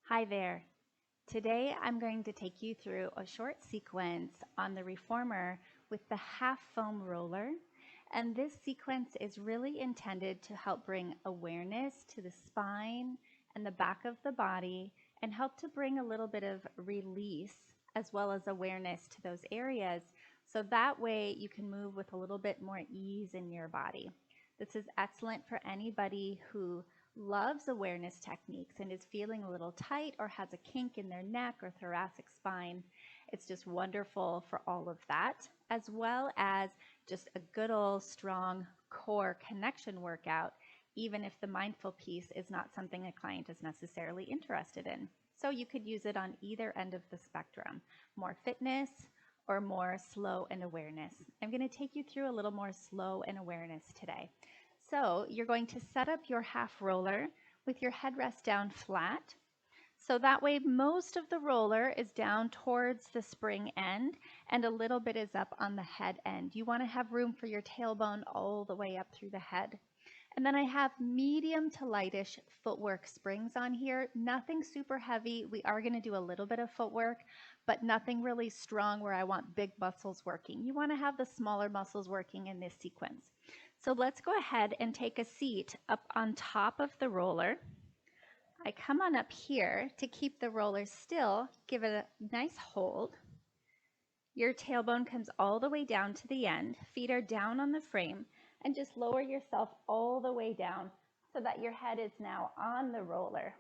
Hi there. Today I'm going to take you through a short sequence on the reformer with the half foam roller. And this sequence is really intended to help bring awareness to the spine and the back of the body and help to bring a little bit of release as well as awareness to those areas. So that way you can move with a little bit more ease in your body. This is excellent for anybody who loves awareness techniques and is feeling a little tight or has a kink in their neck or thoracic spine. It's just wonderful for all of that, as well as just a good old strong core connection workout, even if the mindful piece is not something a client is necessarily interested in. So you could use it on either end of the spectrum, more fitness or more slow and awareness. I'm going to take you through a little more slow and awareness today. So you're going to set up your half roller with your headrest down flat. So that way most of the roller is down towards the spring end and a little bit is up on the head end. You want to have room for your tailbone all the way up through the head. And then I have medium to lightish footwork springs on here. Nothing super heavy. We are going to do a little bit of footwork, but nothing really strong where I want big muscles working. You want to have the smaller muscles working in this sequence. So let's go ahead and take a seat up on top of the roller. I come on up here to keep the roller still, give it a nice hold. Your tailbone comes all the way down to the end, feet are down on the frame, and just lower yourself all the way down so that your head is now on the roller.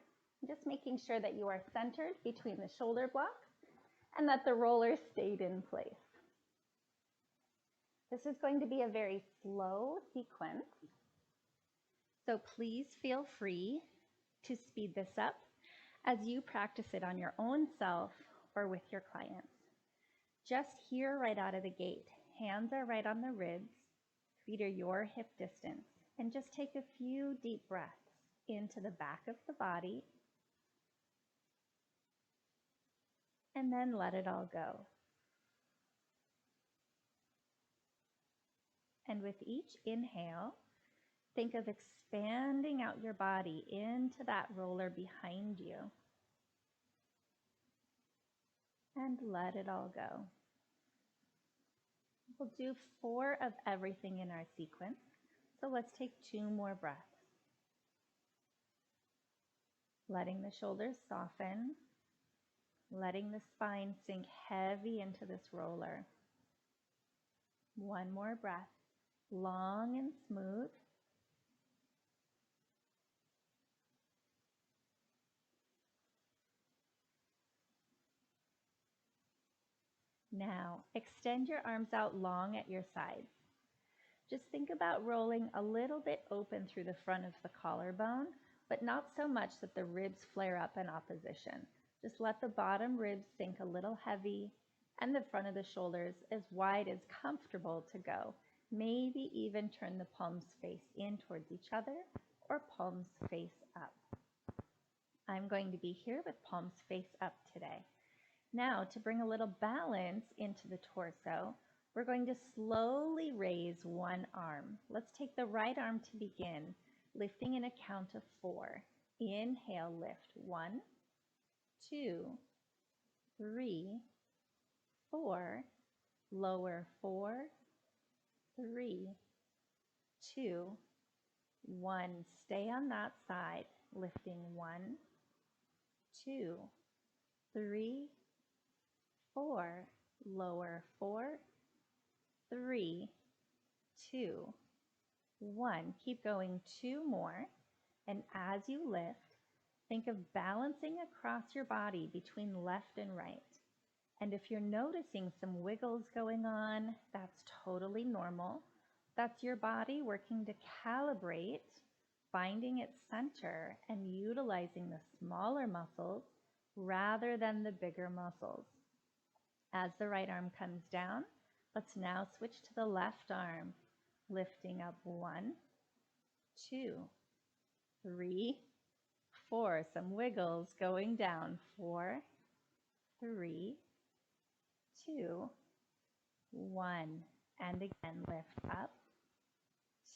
Just making sure that you are centered between the shoulder blocks and that the roller stayed in place. This is going to be a very slow sequence, so please feel free to speed this up as you practice it on your own self or with your clients. Just here right out of the gate, hands are right on the ribs, feet are your hip distance, and just take a few deep breaths into the back of the body and then let it all go. And with each inhale, think of expanding out your body into that roller behind you. And let it all go. We'll do 4 of everything in our sequence. So let's take 2 more breaths. Letting the shoulders soften, letting the spine sink heavy into this roller. 1 more breath, long and smooth. Now, extend your arms out long at your sides. Just think about rolling a little bit open through the front of the collarbone, but not so much that the ribs flare up in opposition. Just let the bottom ribs sink a little heavy and the front of the shoulders as wide as comfortable to go. Maybe even turn the palms face in towards each other or palms face up. I'm going to be here with palms face up today. Now, to bring a little balance into the torso, we're going to slowly raise one arm. Let's take the right arm to begin, lifting in a count of 4. Inhale, lift. 1, 2, 3, 4. Lower. 4, 3, 2, 1. Stay on that side, lifting. 1, 2, 3, 4. Lower. 4, 3, 2, 1. Keep going. 2 more. And as you lift, think of balancing across your body between left and right. And if you're noticing some wiggles going on, that's totally normal. That's your body working to calibrate, finding its center and utilizing the smaller muscles rather than the bigger muscles. As the right arm comes down, let's now switch to the left arm, lifting up. 1, 2, 3, 4. Some wiggles going down. 4, 3, 2, 1. And again, lift up.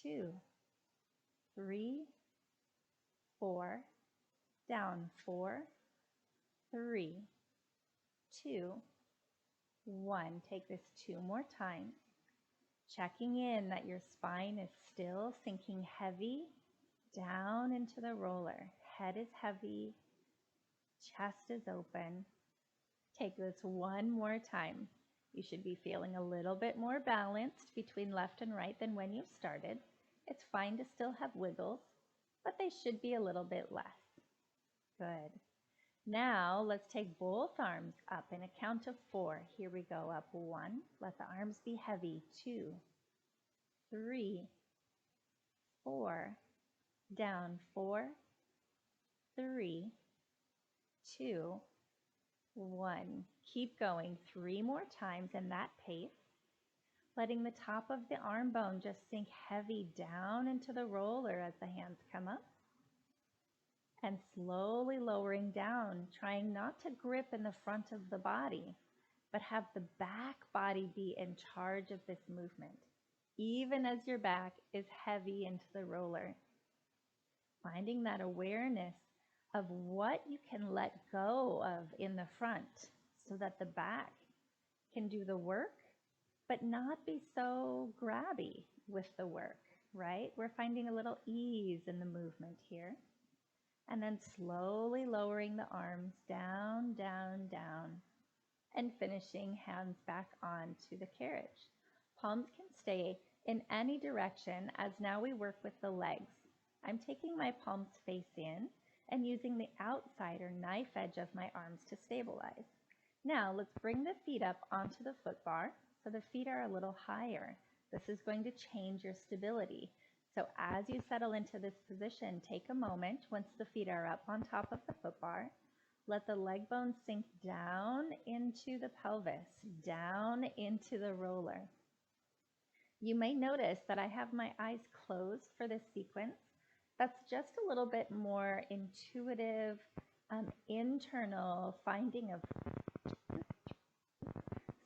2, 3, 4. Down. 4, 3, 2, 1. Take this 2 more times, checking in that your spine is still sinking heavy down into the roller. Head is heavy, chest is open. Take this 1 more time. You should be feeling a little bit more balanced between left and right than when you started. It's fine to still have wiggles, but they should be a little bit less. Good. Now let's take both arms up in a count of 4. Here we go. Up 1. Let the arms be heavy. 2, 3, 4. Down 4, 3, 2, 1. Keep going 3 more times in that pace, letting the top of the arm bone just sink heavy down into the roller as the hands come up. And slowly lowering down, trying not to grip in the front of the body, but have the back body be in charge of this movement, even as your back is heavy into the roller. Finding that awareness of what you can let go of in the front so that the back can do the work, but not be so grabby with the work, right? We're finding a little ease in the movement here. And then slowly lowering the arms down, down, down, and finishing hands back on to the carriage. Palms can stay in any direction as now we work with the legs. I'm taking my palms face in and using the outside or knife edge of my arms to stabilize. Now let's bring the feet up onto the foot bar so the feet are a little higher. This is going to change your stability. So as you settle into this position, take a moment once the feet are up on top of the foot bar. Let the leg bones sink down into the pelvis, down into the roller. You may notice that I have my eyes closed for this sequence. That's just a little bit more intuitive, internal finding of.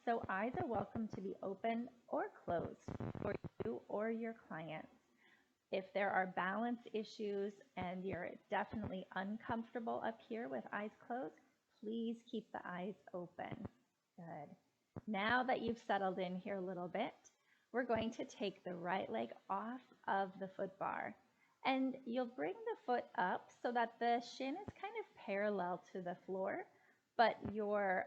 So eyes are welcome to be open or closed for you or your clients. If there are balance issues and you're definitely uncomfortable up here with eyes closed, please keep the eyes open. Good. Now that you've settled in here a little bit, we're going to take the right leg off of the foot bar. And you'll bring the foot up so that the shin is kind of parallel to the floor, but your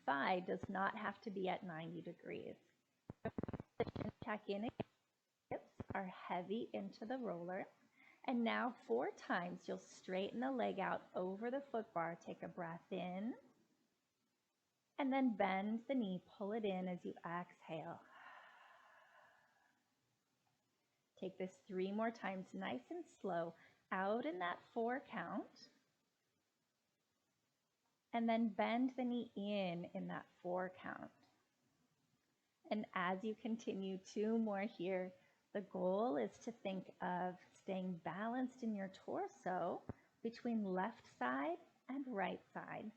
thigh does not have to be at 90 degrees. Check in. Hips are heavy into the roller. And now 4 times you'll straighten the leg out over the foot bar. Take a breath in. And then bend the knee, pull it in as you exhale. Take this 3 more times, nice and slow, out in that 4 count. And then bend the knee in that 4 count. And as you continue 2 more here, the goal is to think of staying balanced in your torso between left side and right side.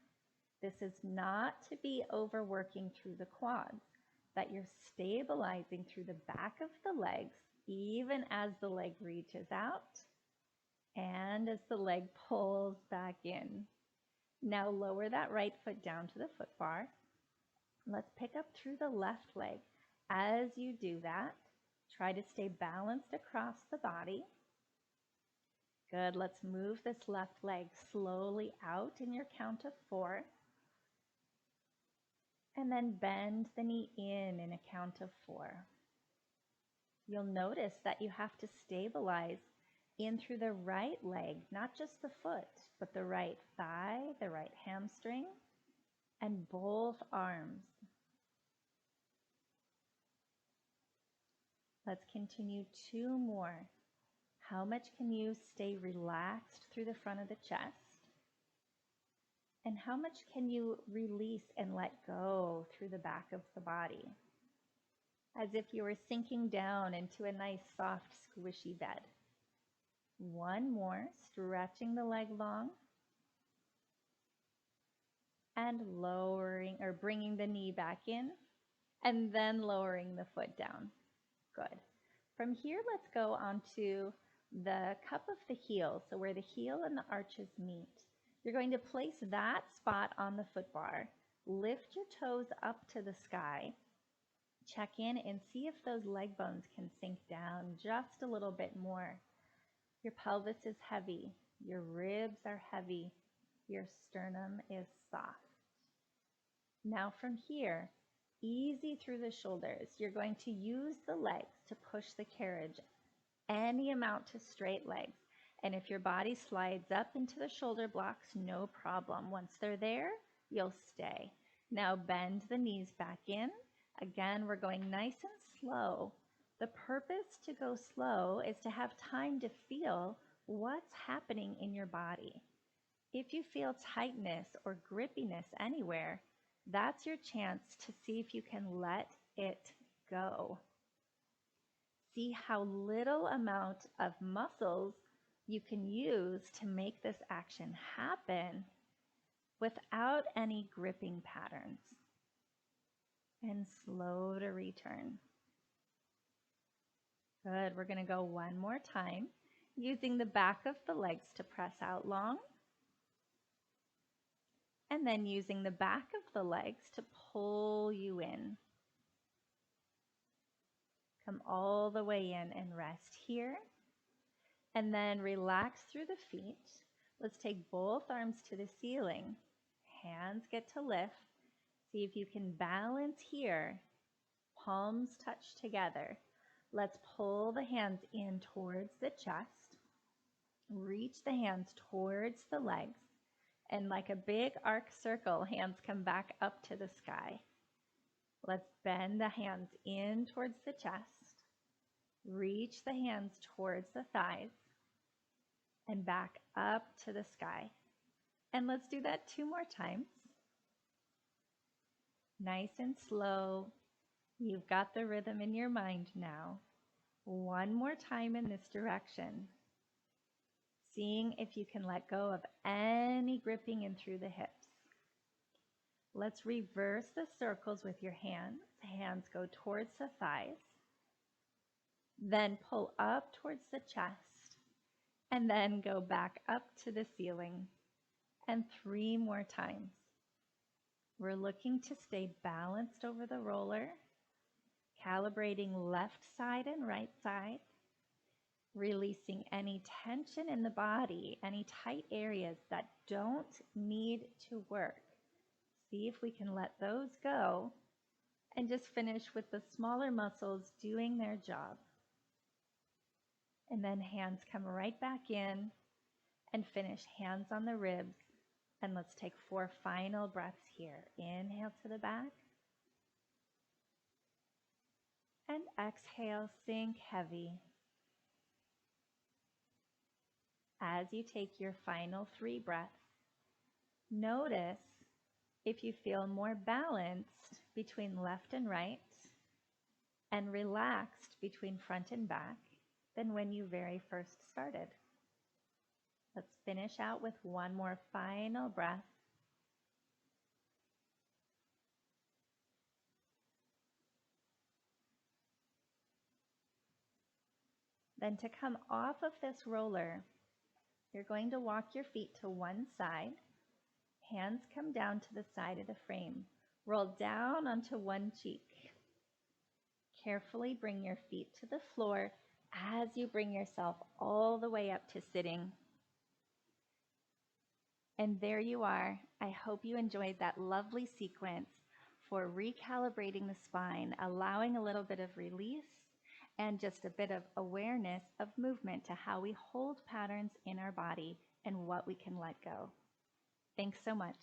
This is not to be overworking through the quads, that you're stabilizing through the back of the legs, even as the leg reaches out and as the leg pulls back in. Now lower that right foot down to the foot bar. Let's pick up through the left leg. As you do that, try to stay balanced across the body. Good. Let's move this left leg slowly out in your count of 4. And then bend the knee in a count of 4. You'll notice that you have to stabilize in through the right leg, not just the foot, but the right thigh, the right hamstring, and both arms. Let's continue 2 more. How much can you stay relaxed through the front of the chest? And how much can you release and let go through the back of the body? As if you were sinking down into a nice, soft, squishy bed. 1 more, stretching the leg long. And lowering or bringing the knee back in. And then lowering the foot down. Good. From here, let's go on to the cup of the heel, so where the heel and the arches meet. You're going to place that spot on the foot bar. Lift your toes up to the sky. Check in and see if those leg bones can sink down just a little bit more. Your pelvis is heavy. Your ribs are heavy. Your sternum is soft. Now from here, easy through the shoulders. You're going to use the legs to push the carriage any amount to straight legs. And if your body slides up into the shoulder blocks, no problem. Once they're there, you'll stay. Now bend the knees back in. Again, we're going nice and slow. The purpose to go slow is to have time to feel what's happening in your body. If you feel tightness or grippiness anywhere, that's your chance to see if you can let it go. See how little amount of muscles you can use to make this action happen without any gripping patterns. And slow to return. Good. We're going to go one more time, using the back of the legs to press out long, and then using the back of the legs to pull you in. Come all the way in and rest here. And then relax through the feet. Let's take both arms to the ceiling. Hands get to lift. See if you can balance here. Palms touch together. Let's pull the hands in towards the chest. Reach the hands towards the legs. And like a big arc circle, hands come back up to the sky. Let's bend the hands in towards the chest. Reach the hands towards the thighs and back up to the sky. And let's do that 2 more times. Nice and slow. You've got the rhythm in your mind now. 1 more time in this direction. Seeing if you can let go of any gripping in through the hips. Let's reverse the circles with your hands. Hands go towards the thighs. Then pull up towards the chest. And then go back up to the ceiling. And 3 more times. We're looking to stay balanced over the roller. Calibrating left side and right side. Releasing any tension in the body, any tight areas that don't need to work. See if we can let those go and just finish with the smaller muscles doing their job. And then hands come right back in and finish hands on the ribs. And let's take 4 final breaths here. Inhale to the back. And exhale, sink heavy. As you take your final 3 breaths, notice if you feel more balanced between left and right and relaxed between front and back than when you very first started. Let's finish out with 1 more final breath. Then to come off of this roller, you're going to walk your feet to one side. Hands come down to the side of the frame. Roll down onto one cheek. Carefully bring your feet to the floor as you bring yourself all the way up to sitting. And there you are. I hope you enjoyed that lovely sequence for recalibrating the spine, allowing a little bit of release and just a bit of awareness of movement to how we hold patterns in our body and what we can let go. Thanks so much.